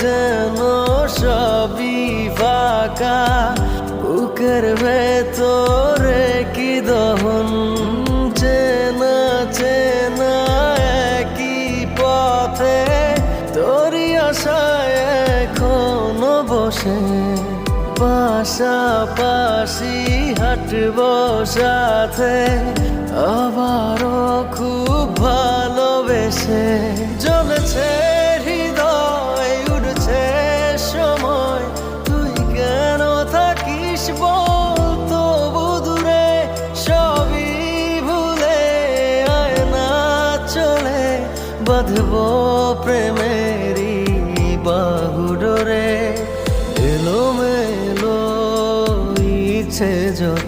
যেন সবই ফাঁকা, বুকের ভেতরে কি দহন। চেনা চেনা একই পথে তোরই আশায় এখনো বসে, পাশাপাশি হাঁটবো সাথে, আবারও খুব ভালোবেসে। জ্বলেছে হৃদয়, উঠছে সময়, তুই কেন থাকিস বল তবু দূরে। সবই ভুলে আয় না চলে, বাঁধবো প্রেমেরই বাহুডোরে। এলোমেলো ইচ্ছে যত